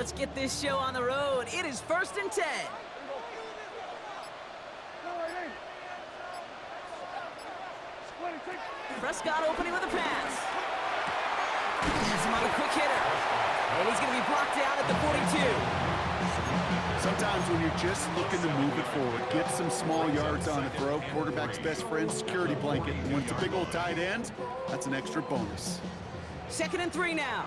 let's get this show on the road. It is 1st and 10. Prescott opening with a pass. Has him on a quick hitter. And he's going to be blocked down at the 42. Sometimes when you're just looking to move it forward, get some small yards on the throw, quarterback's best friend, security blanket. And when it's a big old tight end, that's an extra bonus. 2nd and 3 now.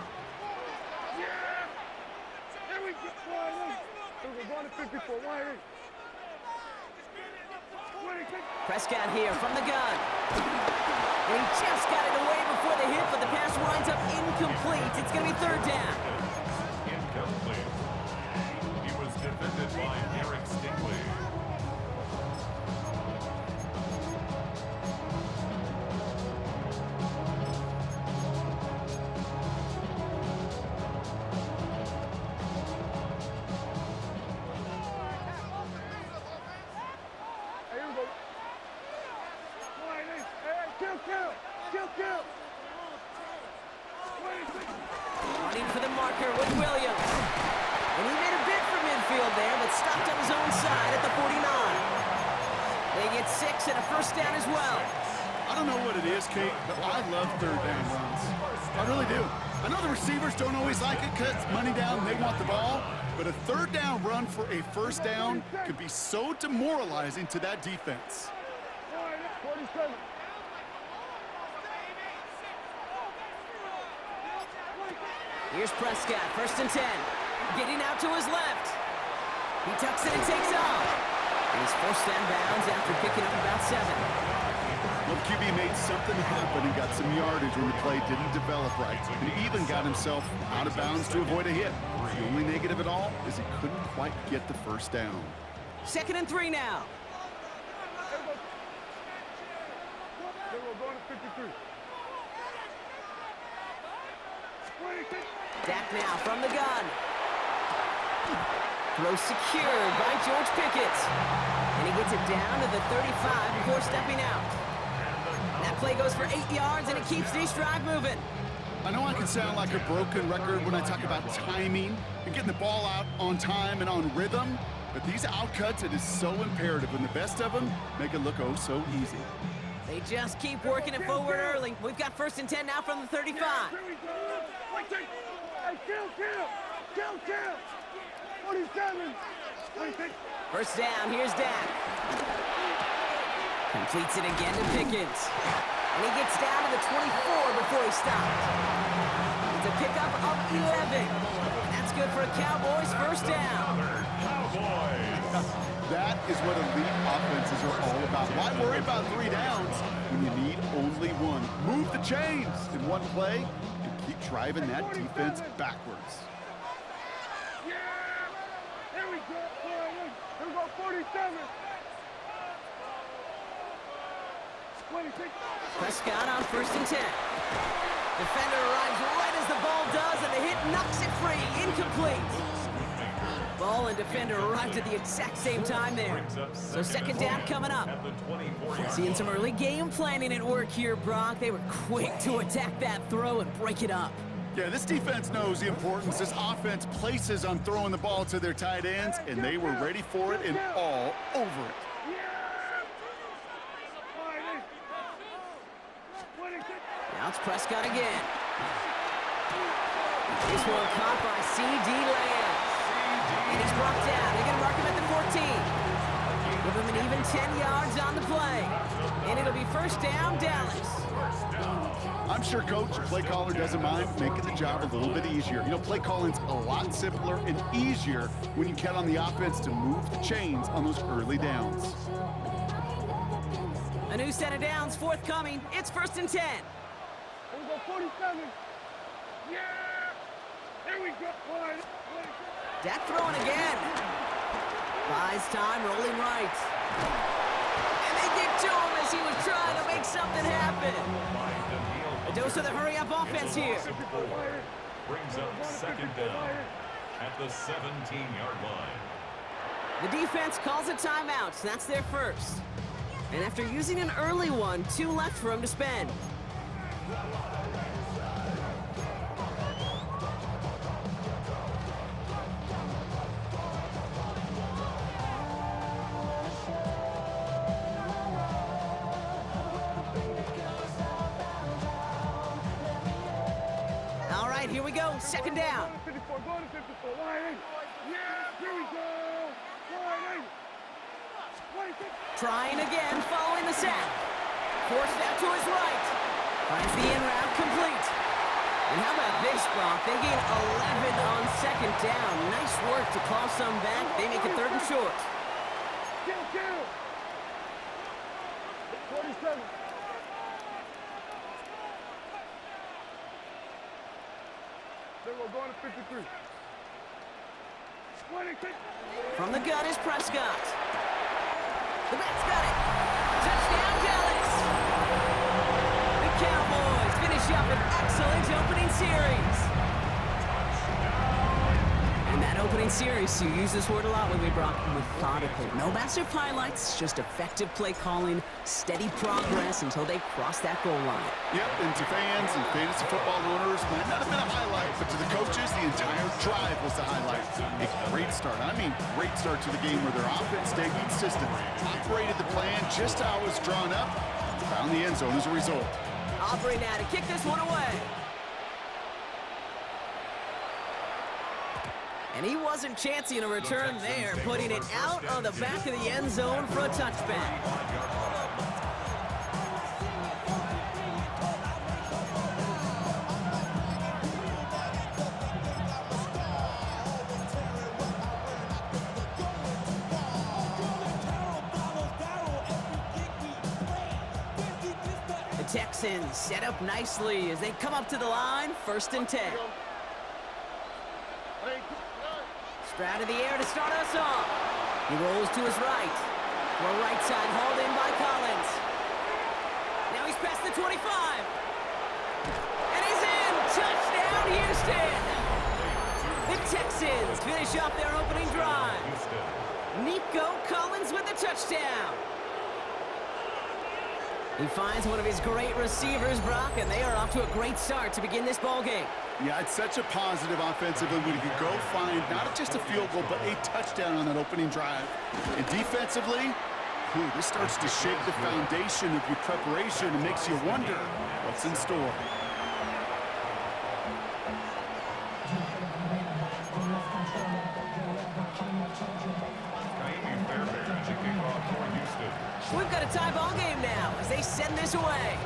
Prescott here from the gun. And he just got it away before the hit, but the pass winds up incomplete. It's going to be 3rd down. Incomplete. He was defended by Eric Stingley. Running for the marker with Williams. And he made a bid for midfield there, but stopped on his own side at the 49. They get 6 and a 1st down as well. I don't know what it is, Kate, but I love 3rd down runs. I really do. I know the receivers don't always like it because money down, they want the ball, but a 3rd down run for a 1st down could be so demoralizing to that defense. Here's Prescott, 1st and 10. Getting out to his left. He tucks it and takes off. And he's forced down bounds after picking up about 7. Well, QB made something happen and got some yardage when the play didn't develop right. And he even got himself out of bounds to avoid a hit. The only negative at all is he couldn't quite get the 1st down. 2nd and 3 now. Dak now from the gun. Throw secured by George Pickett. And he gets it down to the 35 before stepping out. That play goes for 8 yards, and it keeps this drive moving. I know I can sound like a broken record when I talk about timing and getting the ball out on time and on rhythm, but these outcuts, it is so imperative, and the best of them make it look oh so easy. They just keep working it forward early. We've got 1st and 10 now from the 35. First down, here's Dak. Completes it again to Pickens. And he gets down to the 24 before he stopped. It's a pickup of 11. That's good for a Cowboys 1st down. That is what elite offenses are all about. Why worry about 3 downs when you need only 1? Move the chains in one play and keep driving that defense backwards. Here we go. Here we go, 47. Prescott on 1st and 10. Defender arrives right as the ball does, and the hit knocks it free. Incomplete. Ball and defender arrived at the exact same time there. So 2nd down coming up. Seeing some early game planning at work here, Brock. They were quick to attack that throw and break it up. Yeah, this defense knows the importance this offense places on throwing the ball to their tight ends, and they were ready for it and all over it. Now it's Prescott again. This one caught by C.D. Lamb. And he's brought down. They're going to mark him at the 14. Give him an even 10 yards on the play. And it'll be 1st down, Dallas. I'm sure Coach, play caller, doesn't mind making the job a little bit easier. You know, play calling's a lot simpler and easier when you count on the offense to move the chains on those early downs. A new set of downs forthcoming. It's 1st and 10. Here we go, 47. Yeah! Here we go. Dak throwing again. Buys time, rolling right. And they get to him as he was trying to make something happen. A dose of the hurry-up offense here. Brings up 2nd down at the 17-yard line. The defense calls a timeout, so that's their 1st. And after using an early one, 2 left for him to spend. right, here we go. Second down. Go to 54, go to 54. Wide eight. Yeah, here we go. Wide eight. Trying again, following the sack. Forced out to his right. Finds the in route complete. And how about this, Brock? They gain 11 on second down. Nice work to call some back. They make it third and short. Kill. 47. Then we're going to 53. 26. From the gun is Prescott. The back's got it. Touchdown, Dallas. The Cowboys finish up an excellent opening series. And that opening series, you use this word a lot with me, Brock, methodical. No massive highlights, just effective play calling, steady progress until they cross that goal line. Yep, and to fans and fantasy football owners, might not have been a highlight, but to the coaches, the entire drive was the highlight. A great start. I mean, great start to the game where their offense stayed consistent, operated the plan just how it was drawn up, found the end zone as a result. Aubrey now to kick this one away. And he wasn't chancing a return there, putting it out of the back of the end zone for a touchback. The Texans set up nicely as they come up to the line, 1st and 10. Stroud in the air to start us off. He rolls to his right. To a right side, hauled in by Collins. Now he's past the 25. And he's in! Touchdown, Houston! The Texans finish off their opening drive. Nico Collins with the touchdown. He finds one of his great receivers, Brock, and they are off to a great start to begin this ballgame. Yeah, it's such a positive offensively when you can go find not just a field goal, but a touchdown on that opening drive. And defensively, this starts to shake the foundation of your preparation and makes you wonder what's in store. We've got a tie ball game now as they send this away.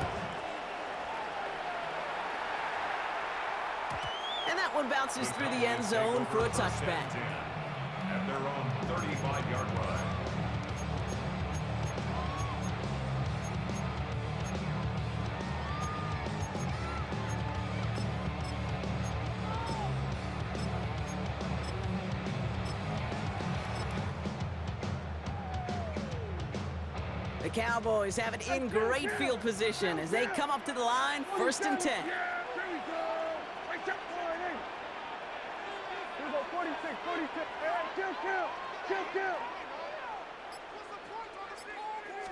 And that one bounces through the end zone for a touchback. At their own 35-yard line. The Cowboys have it in great field position as they come up to the line, 1st and 10. Yeah, here we go. Right up, wide eight. Here we go, 46, 46. Kill.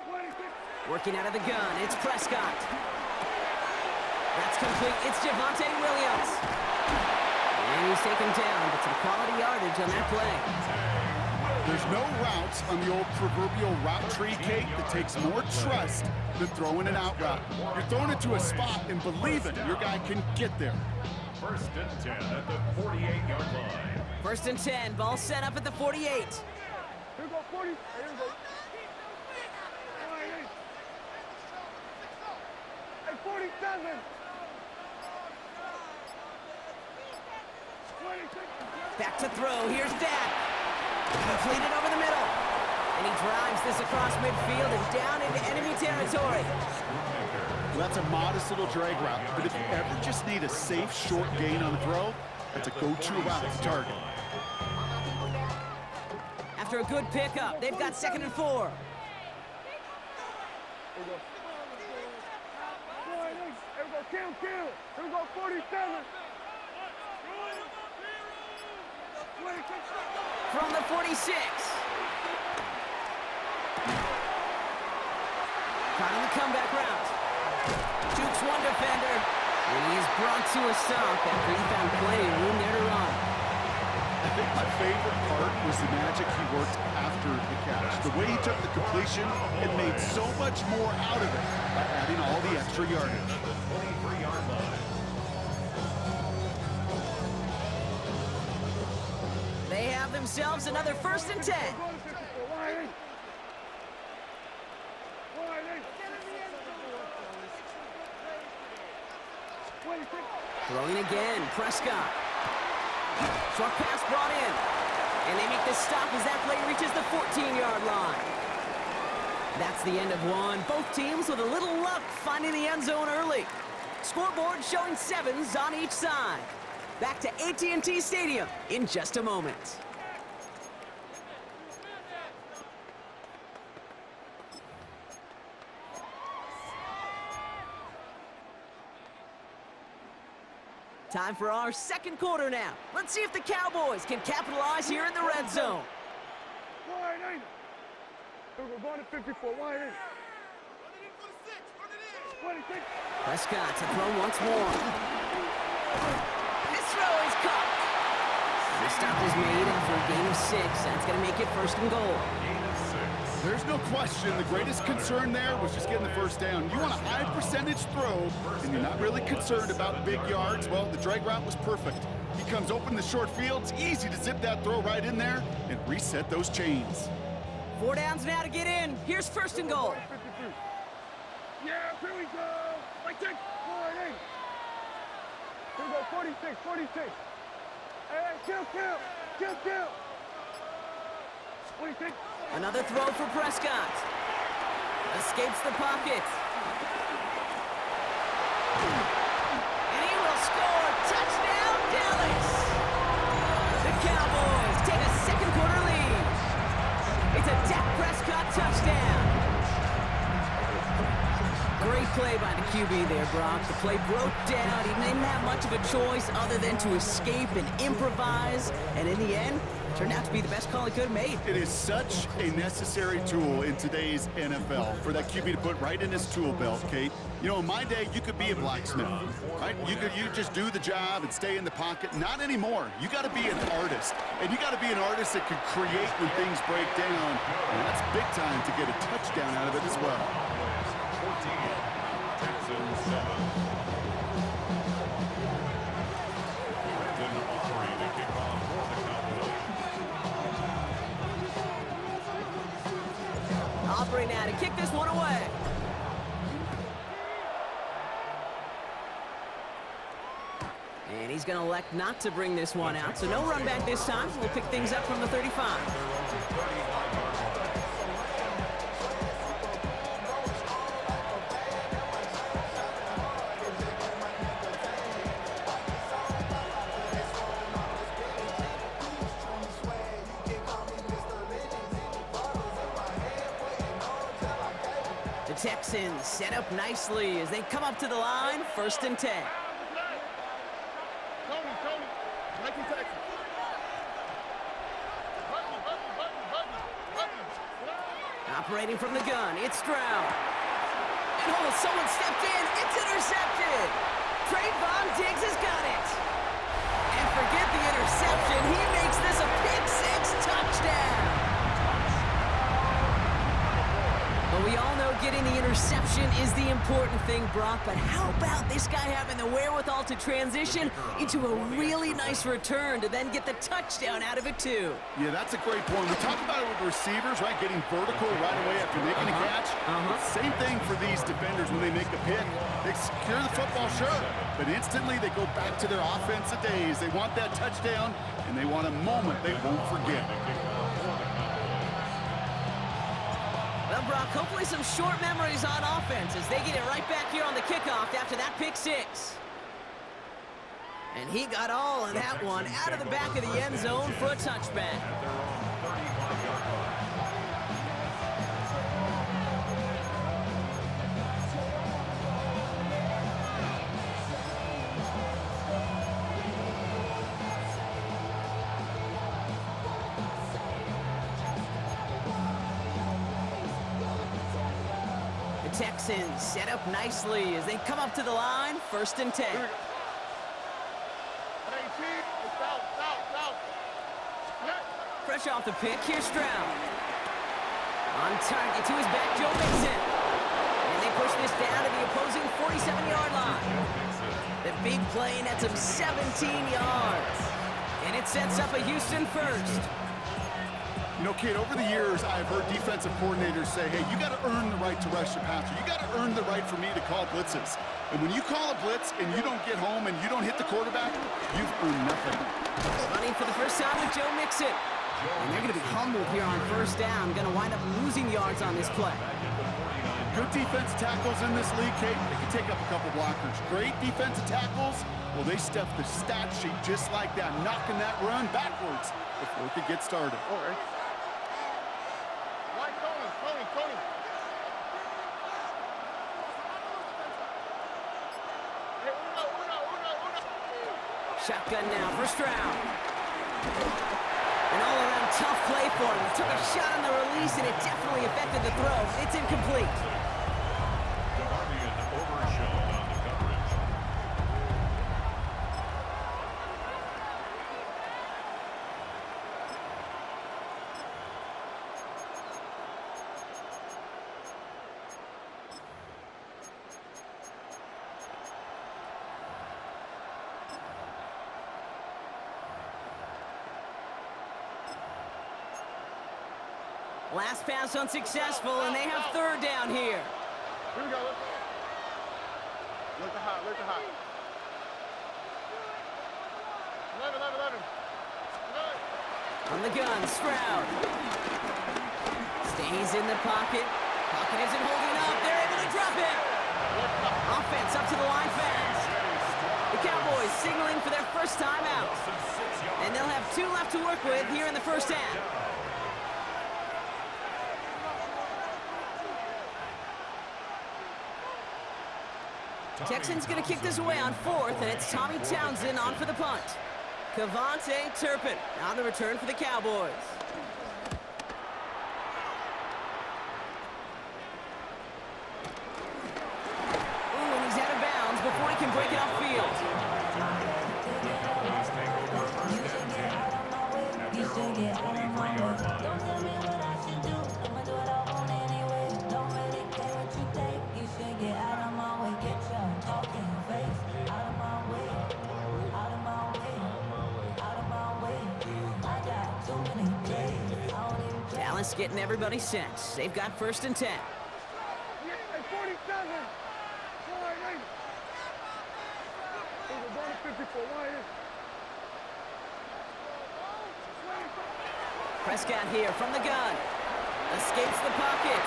26. Working out of the gun, it's Prescott. That's complete, it's Javonte Williams. And he's taken down, but some quality yardage on that play. There's no routes on the old proverbial route tree, Kate, that takes more trust than throwing an out route. You're throwing it to a spot and believing your guy can get there. 1st and 10 at the 48-yard line. 1st and 10, ball set up at the 48. Here we go, 40. Here we go. Wide eight. Hey, 47. 26. Back to throw, here's Dak. Completed over the middle. And he drives this across midfield and down into enemy territory. Well, that's a modest little drag route, but if you ever just need a safe, short gain on the throw, that's a go-to route to target. After a good pickup, they've got 2nd and 4. Here we go. Wide eight. Here we go, kill. Here we go, 47. 26. From the 46. Caught in the comeback route. Jukes one defender. And he is brought to a stop after he found plenty of room there to run. I think my favorite part was the magic he worked after the catch. The way he took the completion and made so much more out of it by adding all the extra yardage. themselves another 1st and 10. Throwing again, Prescott. Short pass brought in. And they make the stop as that play reaches the 14-yard line. That's the end of one. Both teams with a little luck finding the end zone early. Scoreboard showing 7s on each side. Back to AT&T Stadium in just a moment. Time for our second quarter now. Let's see if the Cowboys can capitalize here in the red zone. We're going to 54. Prescott to throw once more. This throw is caught. The stop is made after a gain of 6. That's going to make it 1st and goal. There's no question. The greatest concern there was just getting the 1st down. You want a high percentage throw, and you're not really concerned about big yards. Well, the drag route was perfect. He comes open the short field. It's easy to zip that throw right in there and reset those chains. 4 downs now to get in. Here's 1st and goal. Yeah, here we go. Like that. Here we go, 46. Hey, kill. 46. Another throw for Prescott. Escapes the pocket. And he will score. Touchdown, Dallas. The Cowboys take a second quarter lead. It's a Dak Prescott touchdown. Great play by the QB there, Brock. The play broke down. He didn't have much of a choice other than to escape and improvise. And in the end, turned out to be the best call he could have made. It is such a necessary tool in today's NFL for that QB to put right in his tool belt, Kate. You know, in my day, you could be a blacksmith, right? You just do the job and stay in the pocket. Not anymore. You got to be an artist. And you got to be an artist that can create when things break down. And that's big time to get a touchdown out of it as well. 14, Texans 7. Brendan Aubrey to kick off for the Cowboys. Aubrey now to kick this one away. And he's going to elect not to bring this one out, so no run back this time. We'll pick things up from the 35. Texans set up nicely as they come up to the line, 1st and 10. Operating from the gun, it's Stroud. And someone stepped in, it's intercepted. Trayvon Diggs has got it. And forget the interception, he makes this a pick-6 touchdown. Well, we all know getting the interception is the important thing, Brock, but how about this guy having the wherewithal to transition into a really nice return to then get the touchdown out of it, too? Yeah, that's a great point. We talk about it with receivers, right, getting vertical right away after making a catch. Same thing for these defenders when they make a pick. They secure the football, sure, but instantly they go back to their offensive days. They want that touchdown, and they want a moment they won't forget. Well, Brock, hopefully some short memories on offense as they get it right back here on the kickoff after that pick-6. And he got all of that one out of the back of the end zone for a touchback. Texans set up nicely as they come up to the line, 1st and 10. Fresh off the pick, here's Stroud. On target to his back, Joe Mixon. And they push this down to the opposing 47-yard line. The big play nets him 17 yards. And it sets up a Houston 1st. You know, Kate, over the years, I've heard defensive coordinators say, hey, you got to earn the right to rush the passer. You got to earn the right for me to call blitzes. And when you call a blitz and you don't get home and you don't hit the quarterback, you've earned nothing. Running for the first time with Joe Mixon. And they're going to be humbled here on first down. Going to wind up losing yards on this play. Good defensive tackles in this league, Kate. They can take up a couple blockers. Great defensive tackles. Well, they stuffed the stat sheet just like that, knocking that run backwards before it could get started. All right. Tony. Shotgun now, first round. An all-around tough play for him. He took a shot on the release, and it definitely affected the throw. It's incomplete. Overshot on the coverage. Last pass unsuccessful, and they have third down here. Here we go. Look hot. 11. On the gun, Stroud. Stays in the pocket. Pocket isn't holding up. They're able to drop it. Offense up to the line fast. The Cowboys signaling for their first time out. And they'll have 2 left to work with here in the first half. Texans going to kick this away on 4th, and it's Tommy Townsend on for the punt. Kavontae Turpin on the return for the Cowboys. Ooh, and he's out of bounds before he can break it upfield. Dallas getting everybody set. They've got 1st and 10. Yeah, 47. Line 8. We're going to 54. Line 8. Prescott here from the gun. Escapes the pocket.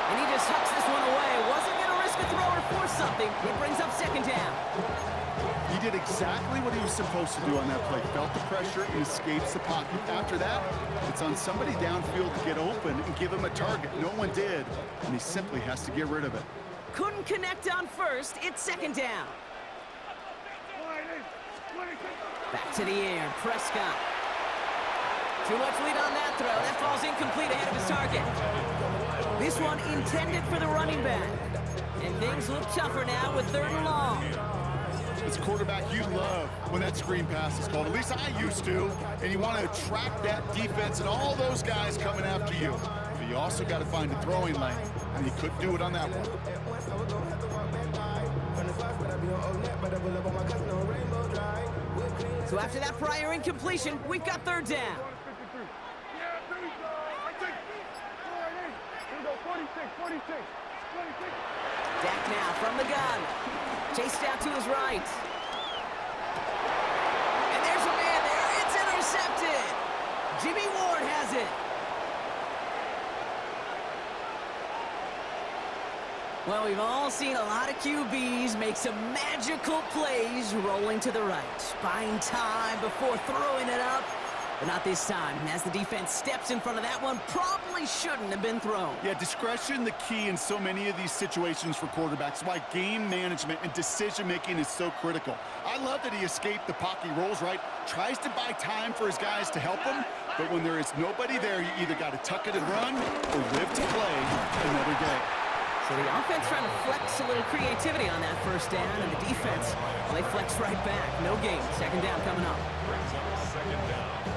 And he just hucks this one away. Wasn't going to risk a throw or force something. It brings up 2nd down. He did exactly what he was supposed to do on that play. Felt the pressure and escapes the pocket. After that, it's on somebody downfield to get open and give him a target. No one did, and he simply has to get rid of it. Couldn't connect on 1st. It's 2nd down. Back to the air. Prescott. Too much lead on that throw. That falls incomplete ahead of his target. This one intended for the running back. And things look tougher now with 3rd and long. As a quarterback, you love when that screen pass is called. At least I used to. And you want to attract that defense and all those guys coming after you. But you also got to find a throwing lane. And he couldn't do it on that one. So after that prior incompletion, we've got 3rd down. Dak now from the gun. Chased out to his right. And there's a man there. It's intercepted. Jimmy Ward has it. Well, we've all seen a lot of QBs make some magical plays rolling to the right. Buying time before throwing it up. But not this time, as the defense steps in front of that one, probably shouldn't have been thrown. Yeah, discretion the key in so many of these situations for quarterbacks. Why game management and decision-making is so critical. I love that he escaped the pocket, rolls right, tries to buy time for his guys to help him, but when there is nobody there, you either got to tuck it and run or live to play another day. So the offense trying to flex a little creativity on that 1st down, and the defense, well, they flex right back. No gain. 2nd down coming up. Brings up 2nd down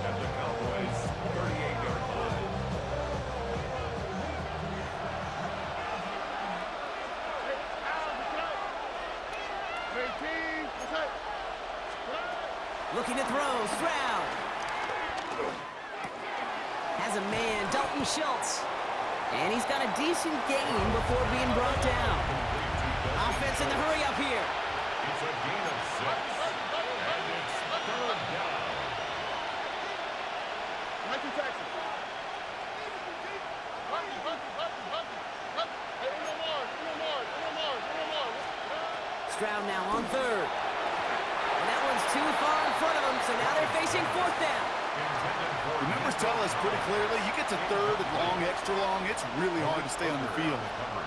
at the Cowboys' 38-yard line. Looking to throw. Stroud. a man, Dalton Schultz. And he's got a decent gain before being brought down. Offense in the hurry up here. It's a gain of 6. And it's third down. Michael Jackson. Stroud now on third. And that one's too far in front of him, so now they're facing fourth down. The numbers tell us pretty clearly, you get to third and long, extra long, it's really hard to stay on the field.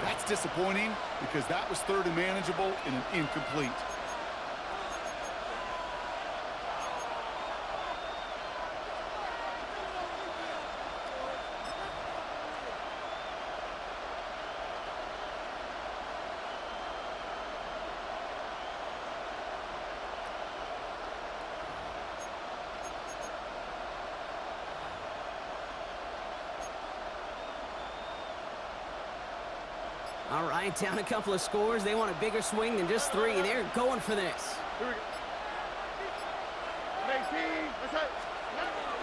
That's disappointing because that was third and manageable and an incomplete. All right, down a couple of scores. They want a bigger swing than just 3. They're going for this. Here we go. 19. What's that?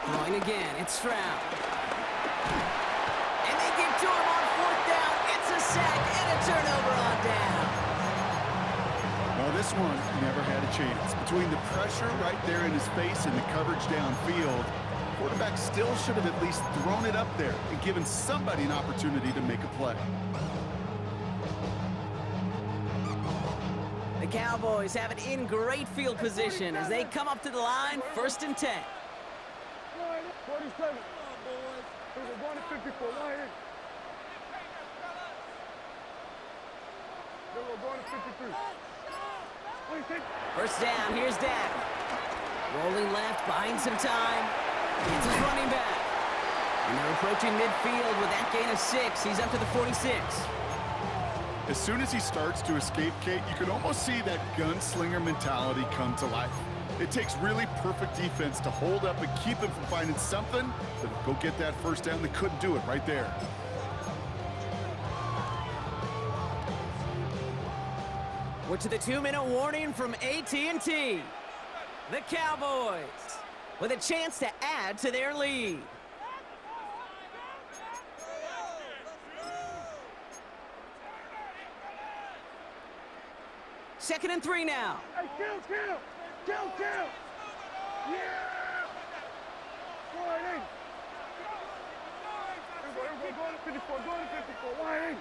Going again. It's Stroud. And they get to him on fourth down. It's a sack and a turnover on down. Well, this one never had a chance. Between the pressure right there in his face and the coverage downfield, quarterback still should have at least thrown it up there and given somebody an opportunity to make a play. The Cowboys have it in great field position as they come up to the line, 1st and 10. 47. We're going to 54. Line in. We're going to 53. 26. First down, here's Dak. Rolling left, buying some time. It's his running back. And they're approaching midfield with that gain of 6. He's up to the 46. As soon as he starts to escape, Kate, you can almost see that gunslinger mentality come to life. It takes really perfect defense to hold up and keep him from finding something that'll go get that first down. They couldn't do it right there. We're to the 2-minute warning from AT&T. The Cowboys with a chance to add to their lead. Second and 3 now. Hey, kill! Yeah! Line in. Here we go. Going to 54. Going to 54. Line in.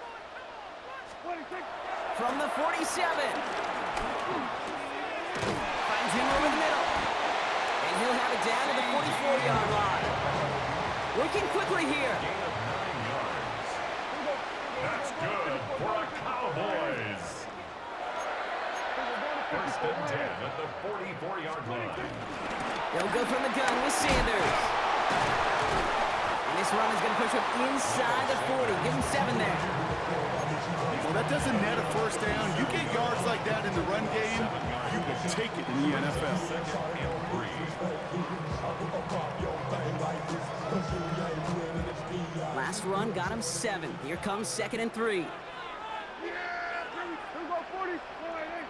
26. From the 47. Finds him over the middle. And he'll have it down to the 44-yard line. Working quickly here. Gain of 9 yards. That's good for a Cowboys. First and 10 at the 44-yard line. They'll go from the gun with Sanders. And this run is going to push him inside the 40. Give him 7 there. Well, that doesn't net a first down. You get yards like that in the run game, you will take it in the NFL. Second and 3. Last run got him 7. Here comes 2nd and 3. Yeah! Here we go. 40. Line in.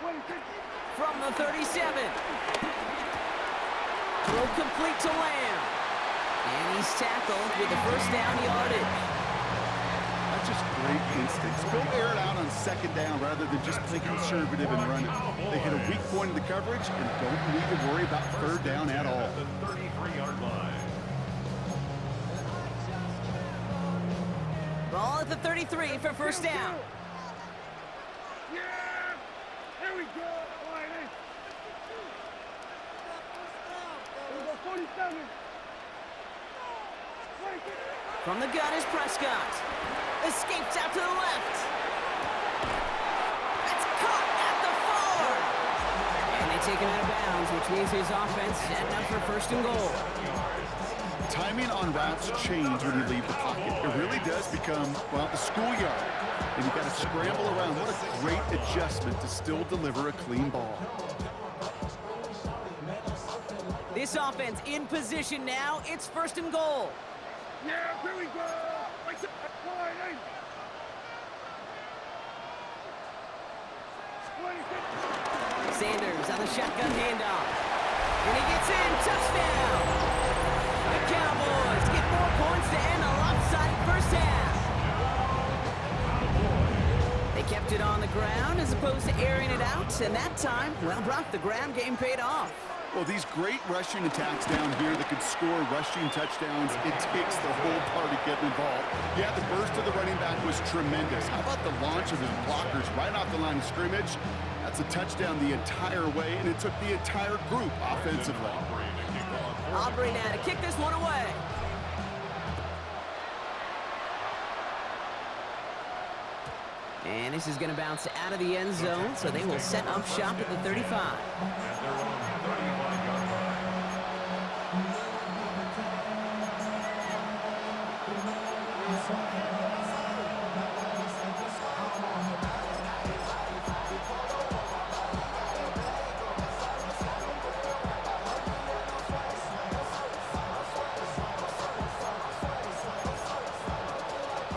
26. From the 37. Throw complete to Lamb. And he's tackled with the first down yardage. That's just great instincts. Go air it out on second down rather than just play conservative and run it. They hit a weak point in the coverage and don't need to worry about third down at all. At the 33-yard line. Ball at the 33 for first down. Yeah! Here we go. Line in. Here we go. 47. 26. From the gun is Prescott. Escapes out to the left. It's caught at the 4. And they take him out of bounds, which means his offense setting up for first and goal. Timing on routes change when you leave the pocket. It really does become, well, a schoolyard. And you got to scramble around. What a great adjustment to still deliver a clean ball. This offense in position now. It's first and goal. Yeah, here we go. Like that. Line in. 26. Sanders on the shotgun handoff. And he gets in. Touchdown. The Cowboys get more points to end a lopsided first half. They kept it on the ground as opposed to airing it out. And that time, well, Brock, the ground game paid off. Well, these great rushing attacks down here that could score rushing touchdowns, it takes the whole party getting involved. Yeah, the burst of the running back was tremendous. How about the launch of his blockers right off the line of scrimmage? That's a touchdown the entire way, and it took the entire group offensively. Aubrey now to kick this one away. And this is going to bounce out of the end zone, so they will set up shop at the 35.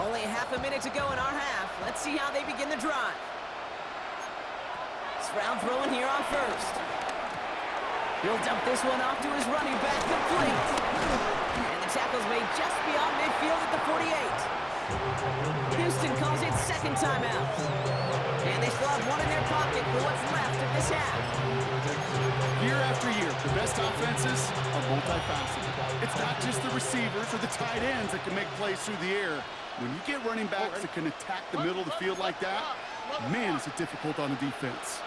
Only half a minute to go in our half. Let's see how they begin the drive. Stroud throwing here on first. He'll dump this one off to his running back, complete. And the tackle's made just beyond midfield at the 48. Houston calls it second timeout. And they still have one in their pocket for what's left of this half. Year after year, the best offenses are multifaceted. It's not just the receivers or the tight ends that can make plays through the air. When you get running backs that can attack the middle of the field like that, man, is it difficult on the defense.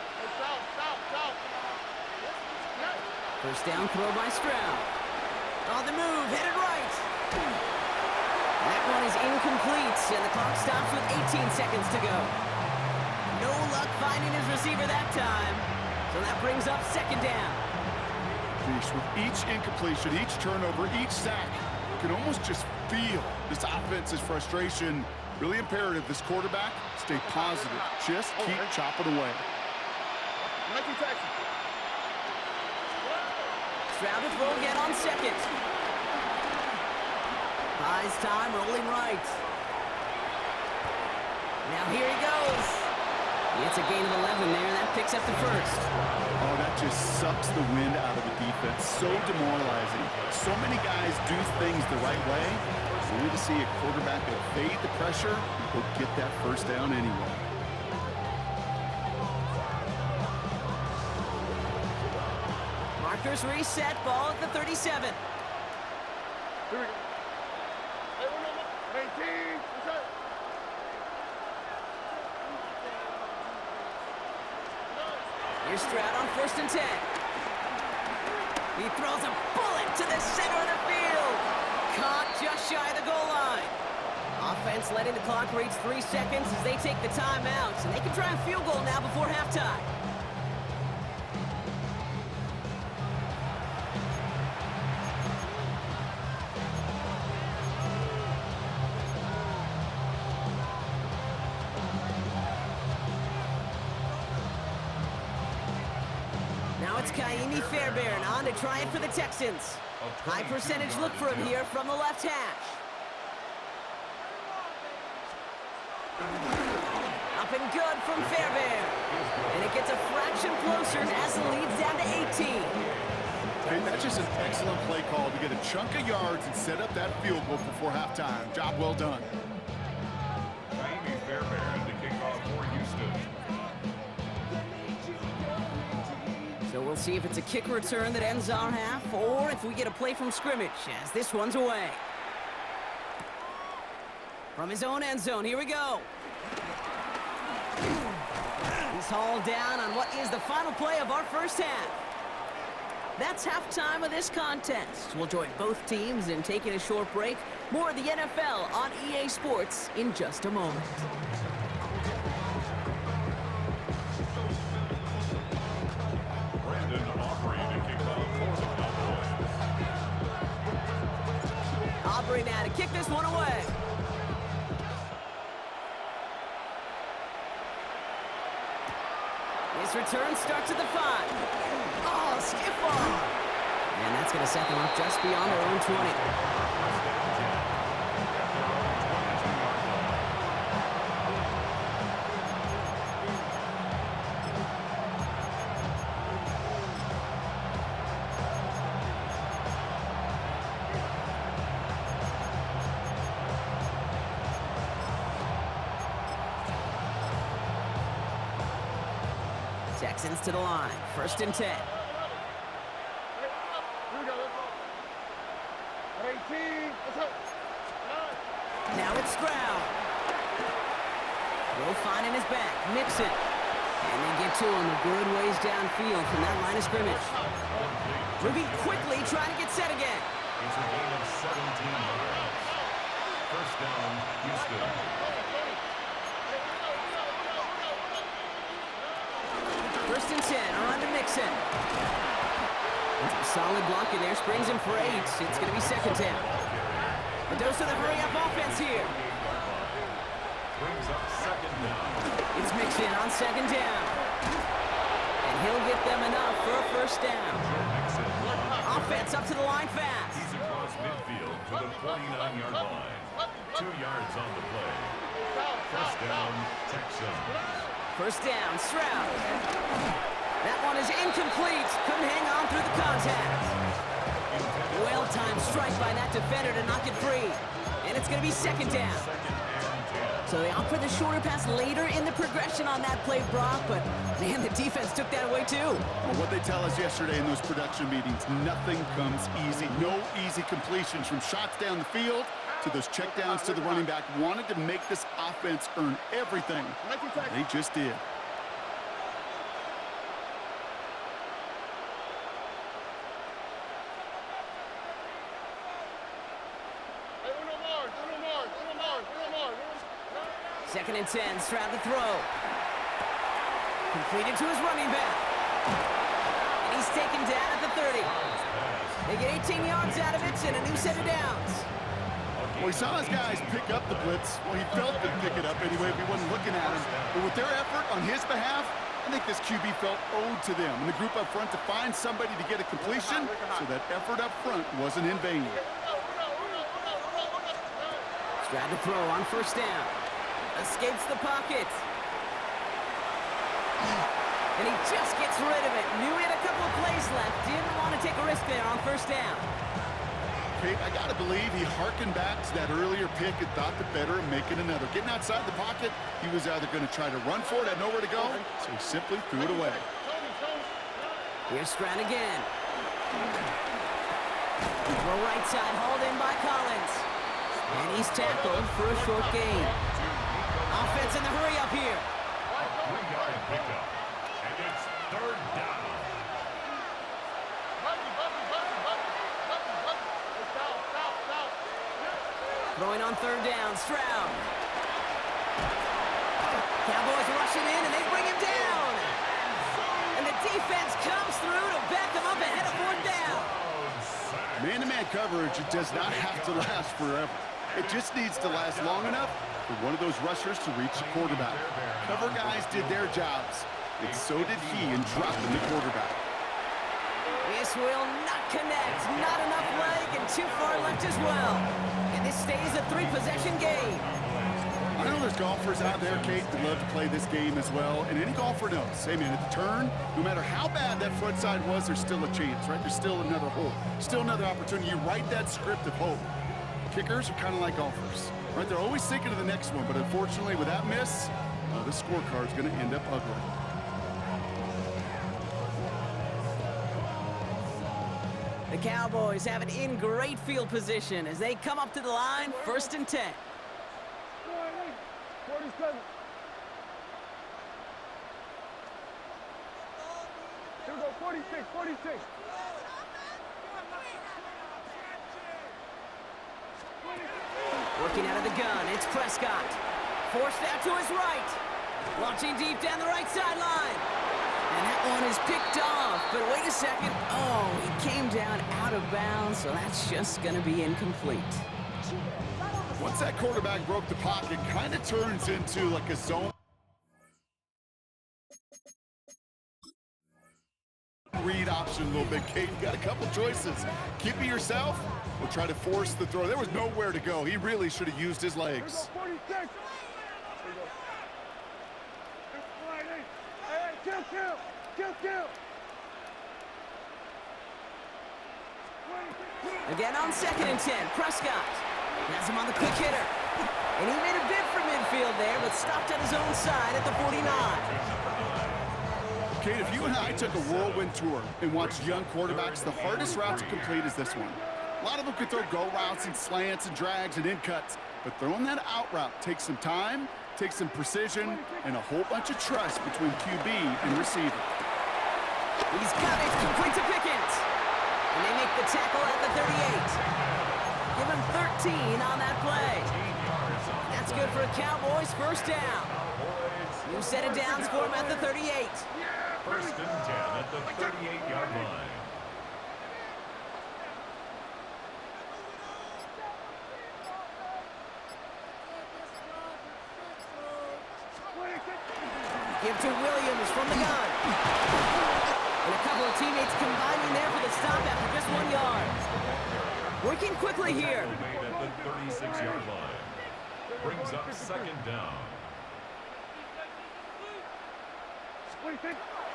First down throw by Stroud. On the move, headed right. That one is incomplete, and the clock stops with 18 seconds to go. No luck finding his receiver that time, so that brings up second down. With each incompletion, each turnover, each sack, you can almost just feel this offense's frustration. Really imperative this quarterback stay positive. Just keep chopping away. Stroud to throw again on second. Buys time, rolling right. Now here he goes. It's a gain of 11 there. That picks up the first. Oh, that just sucks the wind out of the defense. So demoralizing. So many guys do things the right way. Only to see a quarterback evade the pressure and go get that first down anyway. Markers reset, ball at the 37. Here we go. Hey, 19. What's up? Here's Stroud on first and 10. He throws a bullet to the center of the field. Caught just shy of the goal line. Offense letting the clock reach 3 seconds as they take the timeouts, and they can try a field goal now before halftime. Now it's Kaimi Fairbairn on to try it for the Texans. High percentage look for him here from the left hash. Up and good from Fairbairn. And it gets a fraction closer as the lead's down to 18. Hey, that's just an excellent play call to get a chunk of yards and set up that field goal before halftime. Job well done. Kaimi Fairbairn to kick off for Houston. So we'll see if it's a kick return that ends our half, or if we get a play from scrimmage, as this one's away. From his own end zone, here we go. He's hauled down on what is the final play of our first half. That's halftime of this contest. We'll join both teams in taking a short break. More of the NFL on EA Sports in just a moment. Aubrey now to kick this one away. His return starts at the 5. Oh, skip ball. And that's going to set them up just beyond their own 20. Texans to the line. 1st and 10. Here we go. Let's go. 18. Let's go. Now it's Stroud. Throw finding his back. Mixon. And they get to him a good ways downfield from that line of scrimmage. Moving quickly, trying to get set again. It's a gain of 17 yards. 1st down, Houston. 1st and 10, around to Mixon. Solid block in there, springs him for 8. It's going to be 2nd down. A dose of the hurry-up offense here. Brings up 2nd down. It's Mixon on 2nd down. And he'll get them enough for a 1st down. Offense up to the line fast. He's across midfield to the 49-yard line. 2 yards on the play. 1st down, Texans. 1st down, Stroud. That one is incomplete. Couldn't hang on through the contact. Well-timed strike by that defender to knock it free. And it's going to be 2nd down. So they opt for the shorter pass later in the progression on that play, Brock. But, man, the defense took that away, too. Well, what they tell us yesterday in those production meetings, nothing comes easy. No easy completions from shots down the field to those checkdowns to the running back. Wanted to make this offense earn everything. They just did. Second and 10, Stroud to throw. Completed to his running back. And he's taken down at the 30. They get 18 yards out of it and a new set of downs. Well, he saw his guys pick up the blitz. Well, he felt them pick it up anyway if he wasn't looking at him. But with their effort on his behalf, I think this QB felt owed to them. And the group up front to find somebody to get a completion, so that effort up front wasn't in vain. Stroud to throw on 1st down. Escapes the pocket. And he just gets rid of it. Knew he had a couple of plays left. Didn't want to take a risk there on 1st down. Kate, I got to believe he hearkened back to that earlier pick and thought the better of making another. Getting outside the pocket, he was either going to try to run for it, had nowhere to go, so he simply threw it away. Here's Stroud again. Throw right side, hauled in by Collins. And he's tackled for a short gain. Offense in the hurry up here. A 3-yard pickup. And it's 3rd down. Throwing on 3rd down, Stroud. Cowboys rushing in and they bring him down. And the defense comes through to back him up ahead of 4th down. Man-to-man coverage, it does not have to last forever. It just needs to last long enough for one of those rushers to reach the quarterback. Cover guys did their jobs, and so did he in dropping the quarterback. This will not connect. Not enough leg and too far left as well. And this stays a 3-possession game. I know there's golfers out there, Kate, that love to play this game as well. And any golfer knows, hey man, at the turn, no matter how bad that front side was, there's still a chance, right? There's still another hole, still another opportunity. You write that script of hope. Kickers are kind of like golfers, right? They're always thinking of the next one, but unfortunately with that miss, the scorecard's going to end up ugly. The Cowboys have it in great field position as they come up to the line, 1st and 10. 47. Here we go, 46, 46. Working out of the gun, it's Prescott. Forced out to his right. Launching deep down the right sideline. And that one is picked off. But wait a second. Oh, he came down out of bounds, so that's just going to be incomplete. Once that quarterback broke the pocket, kind of turns into like a zone read option a little bit, Kate. You got a couple choices. Keep it yourself or try to force the throw. There was nowhere to go. He really should have used his legs. 46. Kill. Again on 2nd and 10, Prescott has him on the quick hitter. And he made a bid for midfield there, but stopped at his own side at the 49. Kate, if you and I took a whirlwind tour and watched young quarterbacks, the hardest route to complete is this one. A lot of them could throw go routes and slants and drags and in cuts, but throwing that out route takes some time, takes some precision, and a whole bunch of trust between QB and receiver. He's got it, complete to Pickens. And they make the tackle at the 38. Give him 13 on that play. That's good for a Cowboys first down. New set of downs for him at the 38. First and 10 at the 38-yard line. Give to Williams from the gun. And a couple of teammates combining there for the stop after just 1 yard. Working quickly here. Made at the 36-yard line. Brings up second down.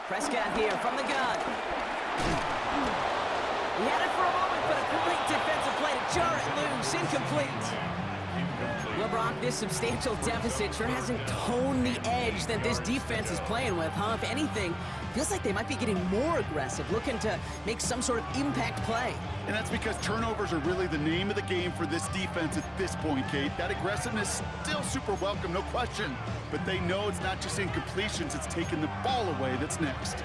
Prescott here from the gun. He had it for a moment, but a great defensive play to jar it loose. Incomplete. Well, Brock, this substantial deficit sure hasn't toned the edge that this defense is playing with, huh? If anything, feels like they might be getting more aggressive, looking to make some sort of impact play. And that's because turnovers are really the name of the game for this defense at this point, Kate. That aggressiveness still super welcome, no question. But they know it's not just incompletions, it's taking the ball away that's next.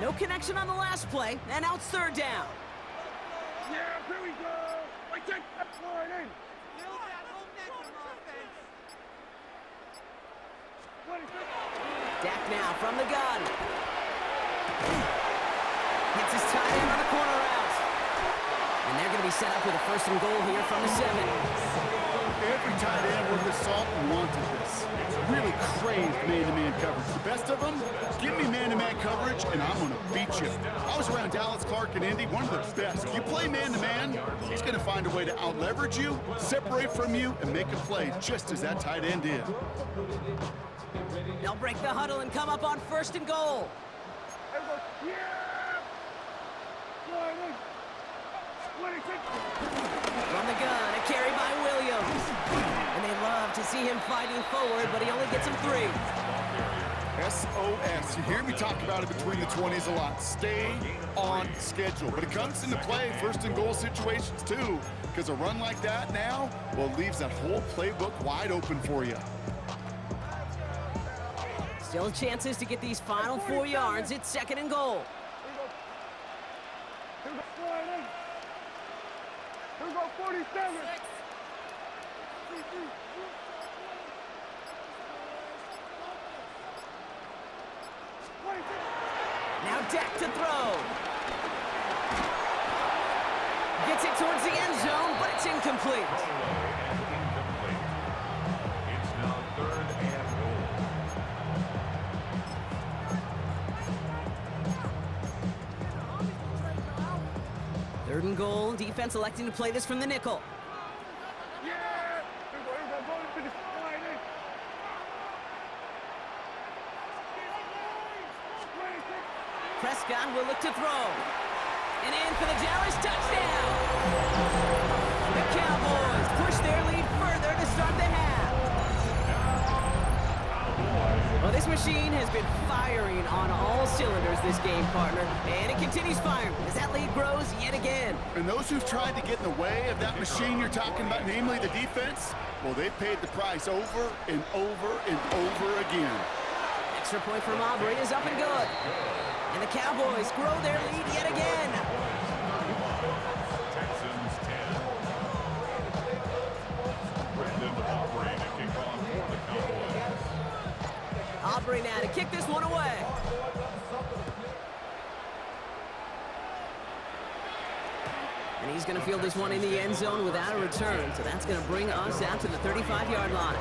No connection on the last play, and now it's third down. Yeah, here we go. I take that line in. Dak now from the gun. Hits his tight end on the corner route. And they're going to be set up with a first and goal here from the 7. Every tight end worth his salt wanted this. Really craved man-to-man coverage. The best of them, give me man-to-man coverage, and I'm going to beat you. I was around Dallas Clark and Indy, one of the best. You play man-to-man, he's going to find a way to out-leverage you, separate from you, and make a play, just as that tight end did. They'll break the huddle and come up on first and goal. From the gun, a carry by Williams. And they love to see him fighting forward, but he only gets him 3. SOS. You hear me talk about it between the 20s a lot. Stay on schedule. But it comes into play first and goal situations too, because a run like that now, well, leaves that whole playbook wide open for you. Still chances to get these final 4 yards. It's second and goal. Here we go, 47. Now Dak to throw. Gets it towards the end zone, but it's incomplete. It's now third and goal. Third and goal. Defense electing to play this from the nickel. Yeah! Here we go, go to the line in. Prescott will look to throw. And in for the Dallas touchdown. The Cowboys push their lead further to start the half. Well, this machine has been firing on all cylinders this game, partner. And it continues firing as that lead grows yet again. And those who've tried to get in the way of that machine you're talking about, namely the defense, well, they've paid the price over and over and over again. Extra point from Aubrey is up and good. And the Cowboys grow their lead yet again. Texans 10. Brandon Aubrey to kick off for the Cowboys. Aubrey now to kick this one away. And he's going to field this one in the end zone without a return. So that's going to bring us out to the 35-yard line.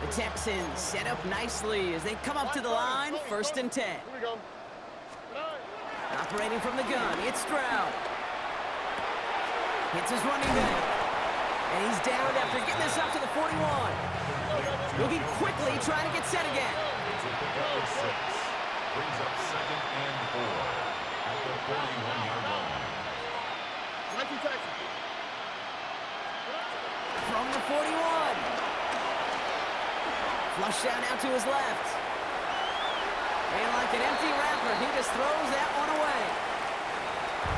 The Texans set up nicely as they come up to the line, first and 10. Here we go. Operating from the gun, it's Stroud. Hits his running back. And he's down after getting this up to the 41. Looking quickly, trying to get set again. It's a pickup of 6. Brings up 2nd and 4 at the 41-yard line. From the 41. Flush down out to his left. And like an empty wrapper, he just throws that one away.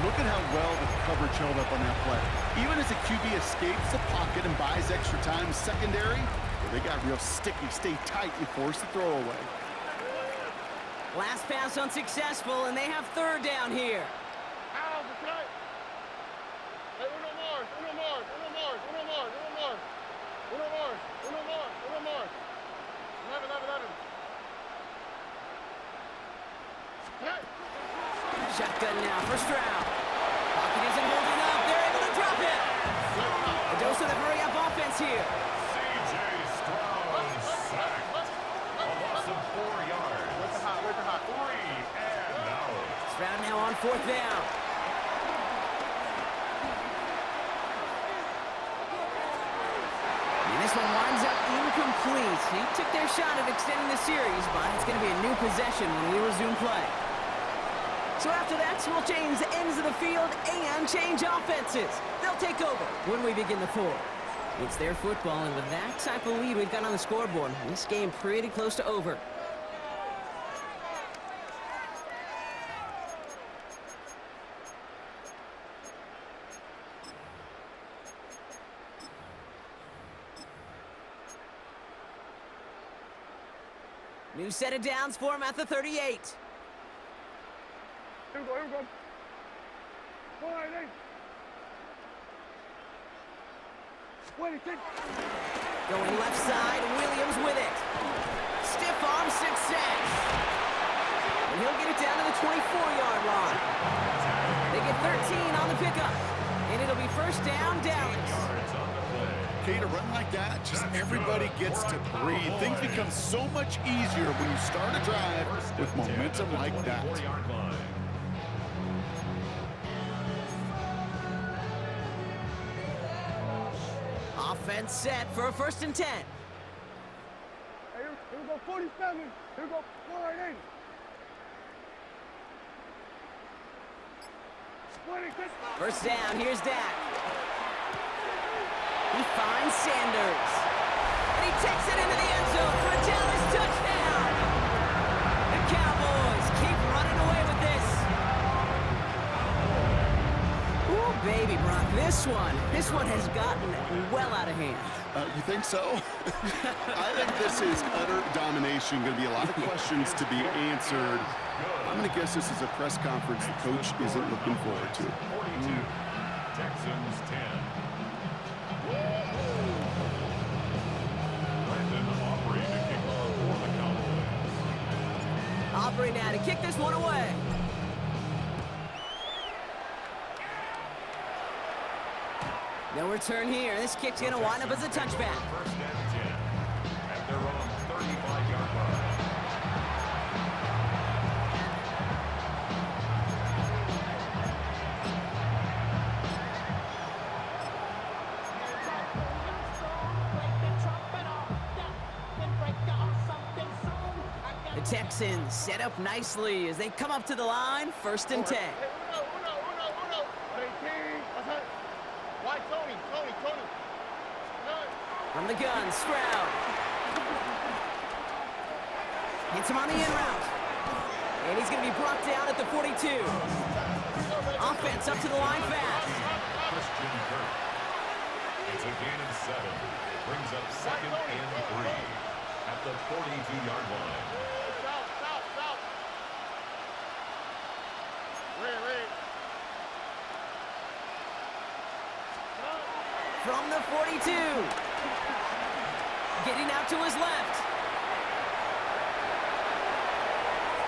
Look at how well the coverage held up on that play. Even as the QB escapes the pocket and buys extra time secondary, they got real sticky. Stay tight. You force the throw away. Last pass unsuccessful, and they have 3rd down here. Shotgun now for Stroud. Pocket isn't holding up. They're able to drop it. A dose of the hurry-up offense here. C.J. Stroud sacked. A loss of 4 yards. 3 and out. Stroud now on 4th down. And this one winds up incomplete. He took their shot at extending the series, but it's going to be a new possession when we resume play. So after that, we'll change the ends of the field and change offenses. They'll take over when we begin the 4th. It's their football, and with that type of lead we've got on the scoreboard, this game pretty close to over. New set of downs for him at the 38. Here we go. 4-8. 26. Going left side, Williams with it. Stiff arm success. And he'll get it down to the 24-yard line. They get 13 on the pickup. And it'll be 1st down, Dallas. Okay, to run like that, just everybody gets to breathe. Things become so much easier when you start a drive with momentum like that. Offense set for a 1st and 10. Hey, here we go, 47. Here we go, 4-8. 26. 1st down, here's Dak. He finds Sanders. And he takes it into the end zone for a Dallas touchdown. The Cowboys keep running away with this. Ooh, baby, Brock, this one has gotten well out of hand. You think so? I think this is utter domination. Going to be a lot of questions to be answered. I'm going to guess this is a press conference the coach isn't looking forward to. 42. Texans 10. Aubrey now to kick this one away. No return here. This kick's going to wind up as a touchback. 1st and 10 at their own 35-yard line. The Texans set up nicely as they come up to the line, 1st and 10. From the gun, Stroud. Hits him on the in route. And he's going to be brought down at the 42. Offense up to the line fast. Christian Kirk. It's a gain of 7. Brings up 2nd and 3 at the 42-yard line. From the 42. Getting out to his left.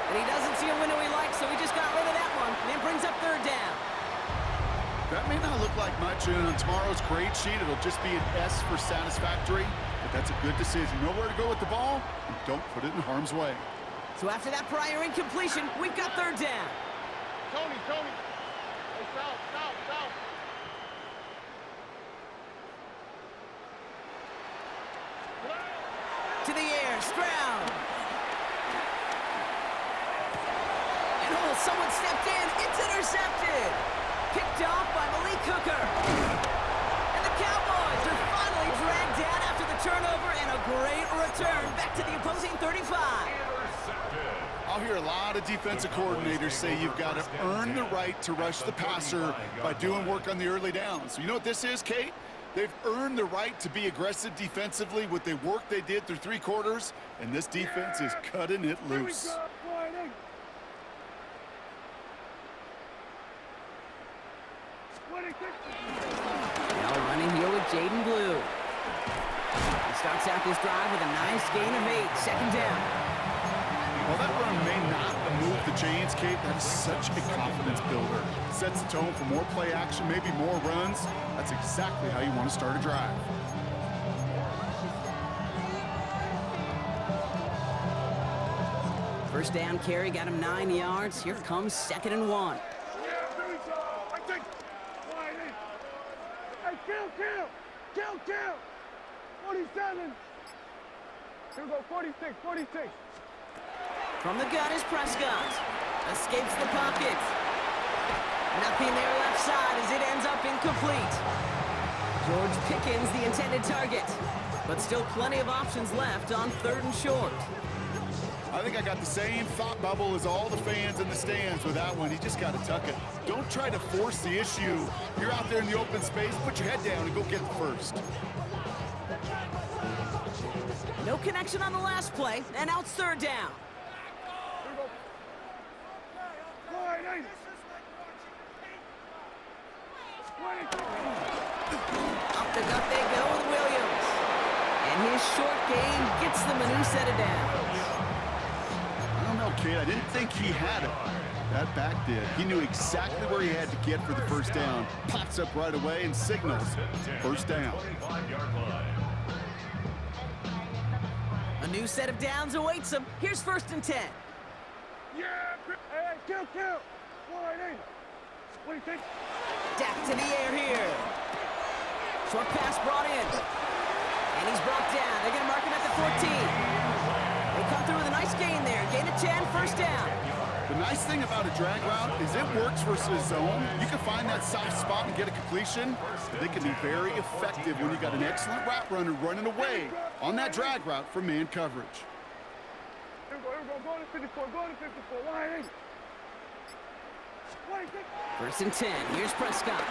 And he doesn't see a window he likes, so he just got rid of that one. And it brings up 3rd down. That may not look like much, and on tomorrow's grade sheet, it'll just be an S for satisfactory, but that's a good decision. Know where to go with the ball, and don't put it in harm's way. So after that prior incompletion, we've got 3rd down. Tony. Hey, stop. next round. And oh, someone stepped in. It's intercepted. Picked off by Malik Hooker. And the Cowboys are finally dragged down after the turnover and a great return back to the opposing 35. I'll hear a lot of defensive coordinators say you've got to earn the right to rush the passer by doing work on the early downs. You know what this is, Kate? They've earned the right to be aggressive defensively with the work they did through 3 quarters, and this defense is cutting it loose. Now running here with Jaden Blue. He starts out this drive with a nice gain of 8, second down. While that run may not move the chains, Kate, that is such a confidence builder. Sets the tone for more play action, maybe more runs. That's exactly how you want to start a drive. First down carry got him 9 yards. Here comes 2nd and 1. Kill! 47. Here we go, 46. From the gun is Prescott. Escapes the pocket. Nothing there left side as it ends up incomplete. George Pickens the intended target, but still plenty of options left on 3rd and short. I think I got the same thought bubble as all the fans in the stands with that one. You just got to tuck it. Don't try to force the issue. You're out there in the open space, put your head down and go get the first. No connection on the last play, and now it's 3rd down. Up the gut they go with Williams. And his short gain gets them a new set of downs. I don't know, kid. I didn't think he had it. That back did. He knew exactly where he had to get for the first down. Pops up right away and signals first down. A new set of downs awaits him. Here's 1st and 10. Yeah, hey, kill. What do you think? Dak to the air here. Short pass brought in. And he's brought down. They're going to mark him at the 14. They come through with a nice gain there. Gain of 10, first down. The nice thing about a drag route is it works versus zone. You can find that soft spot and get a completion, but they can be very effective when you got an excellent route runner running away on that drag route from man coverage. Here we go. Go to 54. Why? 1st and 10. Here's Prescott.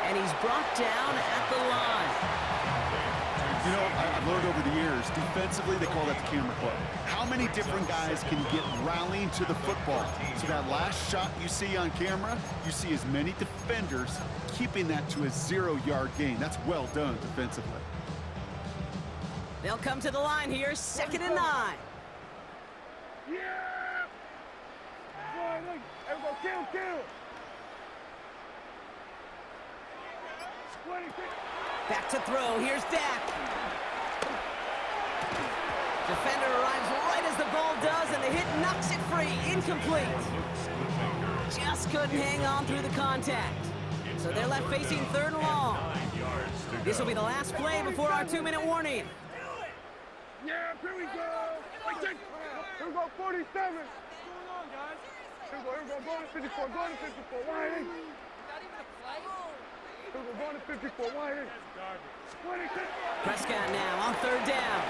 And he's brought down at the line. You know, I've learned over the years, defensively, they call that the camera club. How many different guys can get rallying to the football? So that last shot you see on camera, you see as many defenders keeping that to a 0-yard gain. That's well done defensively. They'll come to the line here, 2nd and 9. Yeah! Here we go, kill! 26. Back to throw, here's Dak. Defender arrives right as the ball does, and the hit knocks it free, incomplete. Just couldn't hang on through the contact. So they're left facing 3rd and long. This will be the last play before our 2-minute warning. Yeah, here we go. Here we go, 47. What's going on, guys? Here we go, go to 54, Why? Here we go, to 54, Why? Prescott now on 3rd down.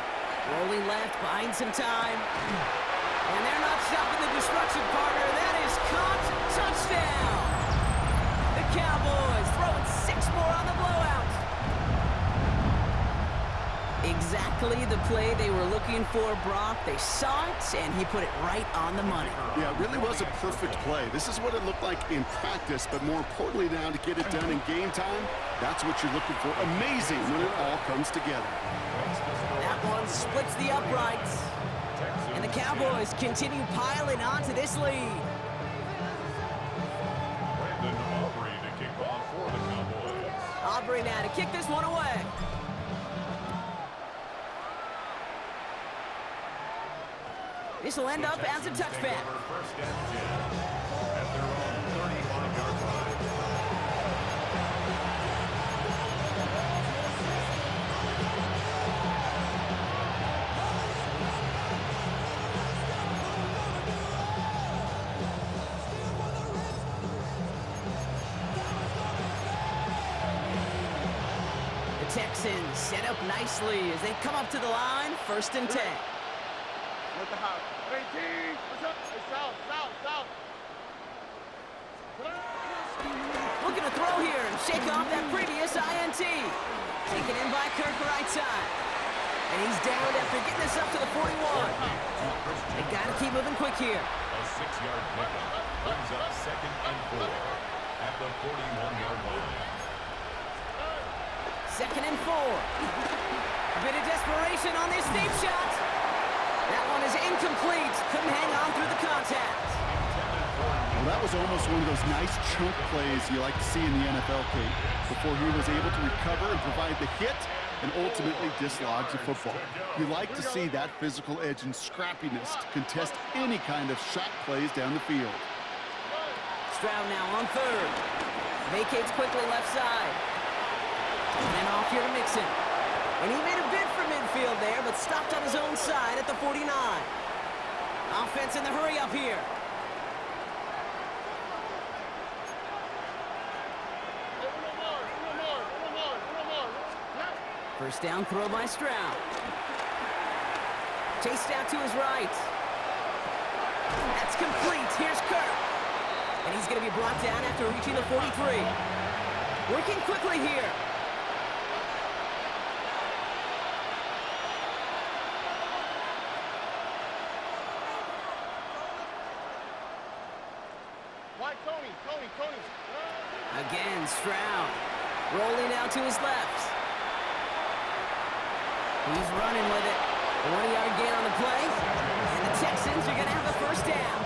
Rolling left, buying some time. And they're not stopping the destruction, partner. That is caught. Touchdown. The Cowboys throwing 6 more on the blowout. Exactly the play they were looking for, Brock. They saw it, and he put it right on the money. Yeah, it really was a perfect play. This is what it looked like in practice, but more importantly now to get it done in game time, that's what you're looking for. Amazing when it all comes together. That one splits the uprights. And the Cowboys continue piling on to this lead. Aubrey to kick off for the Cowboys. Aubrey now to kick this one away. This will end up as a touchback. First and 10 at their own 35-yard line. Texans set up nicely as they come up to the line, 1st and 10. What the house? 18. What's up? Hey, south. Looking to throw here and shake off that previous INT. Taken in by Kirk right side. And he's down after getting this up to the 41. They got to keep moving quick here. A 6-yard pickup brings up 2nd and 4 at the 41-yard line. 2nd and 4. A bit of desperation on this deep shot. That one is incomplete. Couldn't hang on through the contact. Well, that was almost one of those nice chunk plays you like to see in the NFL, Kate, before he was able to recover and provide the hit and ultimately dislodge the football. You like to see that physical edge and scrappiness to contest any kind of shot plays down the field. Stroud now on 3rd. Vacates quickly left side. And then off here to Mixon. And he made a bid for midfield there, but stopped on his own side at the 49. Offense in the hurry up here. First down throw by Stroud. Chased out to his right. That's complete. Here's Kirk. And he's going to be brought down after reaching the 43. Working quickly here. Tony. Again, Stroud. Rolling out to his left. He's running with it. A 1-yard gain on the play. And the Texans are going to have a first down.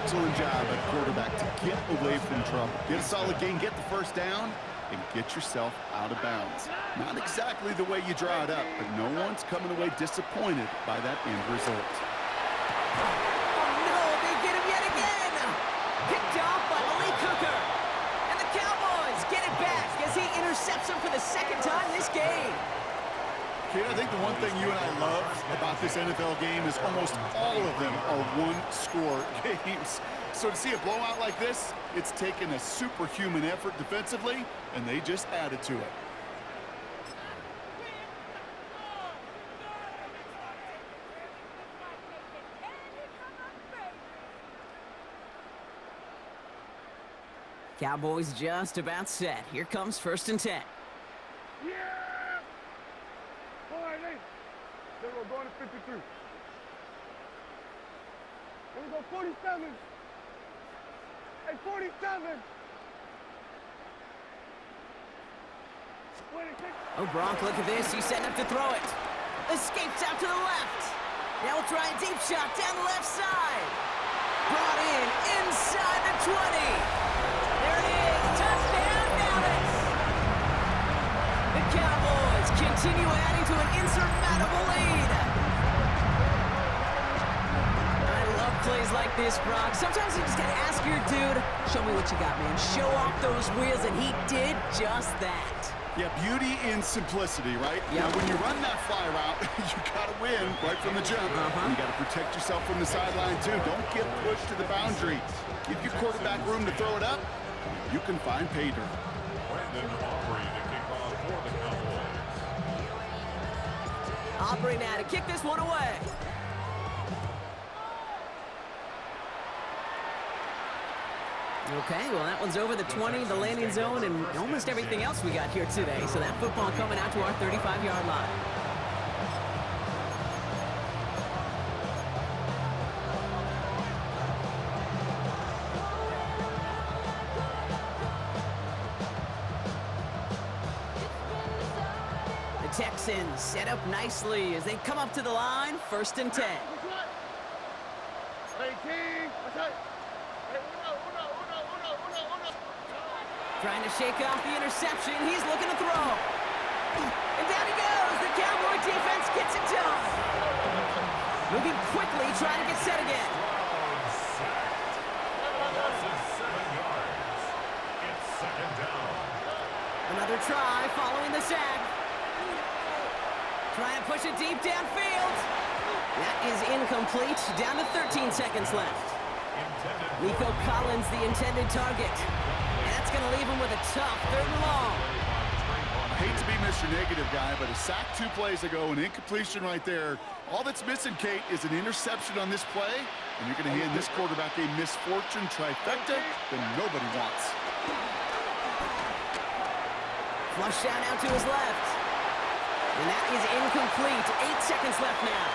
Excellent job at quarterback to get away from trouble. Get a solid gain, get the first down, and get yourself out of bounds. Not exactly the way you draw it up, but no one's coming away disappointed by that end result. Oh, no, they get him yet again. Picked off by Malik Hooker. And the Cowboys get it back as he intercepts him for the 2nd time this game. Kid, I think the one thing you and I love about this NFL game is almost all of them are one-score games. So to see a blowout like this, it's taken a superhuman effort defensively, and they just added to it. Cowboys just about set. Here comes 1st and 10. Yeah! All right, hey. Then we're going to 53. Then we go 47. Hey, 47. Oh, Gronk, look at this. He's setting up to throw it. Escapes out to the left. Now we'll try a deep shot down the left side. Brought in inside the 20. There it is. Touchdown, Dallas. The Cowboys continue adding to an insurmountable lead. I love plays like this, Brock. Sometimes you just gotta ask your dude, show me what you got, man. Show off those wheels, and he did just that. Yeah, beauty in simplicity, right? Yep. Now, when you run that fly route, you got to win right from the jump. You got to protect yourself from the sideline, too. Don't get pushed to the boundary. Give your quarterback room to throw it up. You can find pay dirt. Brandon Aubrey to kick off for the Cowboys. Aubrey now to kick this one away. Okay, well, that one's over the 20, the landing zone, and almost everything else we got here today. So that football coming out to our 35-yard line. The Texans set up nicely as they come up to the line, 1st and 10. Hey, King. What's up? Hey, Trying to shake off the interception. He's looking to throw. And down he goes. The Cowboy defense gets it done. Moving quickly, trying to get set again. Loss of 7 yards. It's 2nd down. Another try following the sack. Trying to push it deep downfield. That is incomplete. Down to 13 seconds left. Nico Collins, the intended target. And that's going to leave him with a tough 3rd and long. Hate to be Mr. Negative guy, but a sack 2 plays ago, an incompletion right there. All that's missing, Kate, is an interception on this play, and you're going to hand this quarterback a misfortune trifecta that nobody wants. Flush down out to his left. And that is incomplete. 8 seconds left now.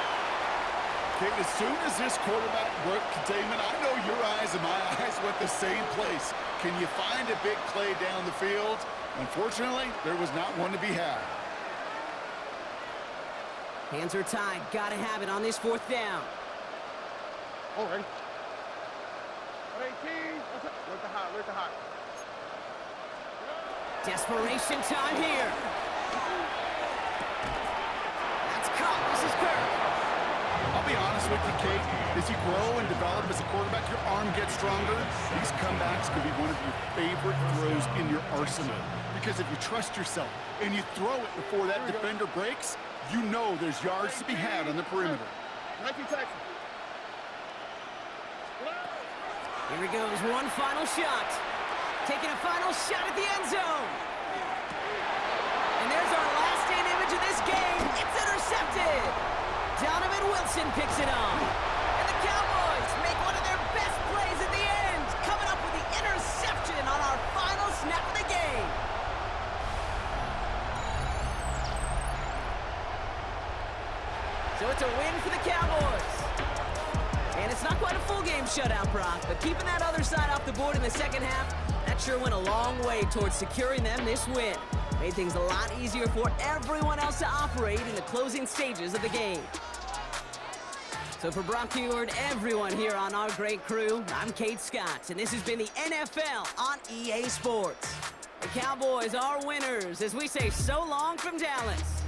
Kate, as soon as this quarterback broke containment, I know your eyes and my eyes went the same place. Can you find a big play down the field? Unfortunately, there was not one to be had. Hands are tied. Gotta have it on this 4th down. All right. 18. Where's the hot? Where's the hot? Desperation time here. That's caught. This is Kirk. I'll be honest with you, Kate. As you grow and develop as a quarterback, your arm gets stronger. These comebacks could be one of your favorite throws in your arsenal. Because if you trust yourself and you throw it before that defender breaks, you know there's yards to be had on the perimeter. Here he goes. One final shot. Taking a final shot at the end zone. And there's our last stand image of this game. It's intercepted. Donovan Wilson picks it up. And the Cowboys make one of their best plays at the end, coming up with the interception on our final snap of the game. So it's a win for the Cowboys. And it's not quite a full game shutout, Brock, but keeping that other side off the board in the second half, that sure went a long way towards securing them this win. Made things a lot easier for everyone else to operate in the closing stages of the game. So for Brock Huard, everyone here on our great crew, I'm Kate Scott, and this has been the NFL on EA Sports. The Cowboys are winners as we say so long from Dallas.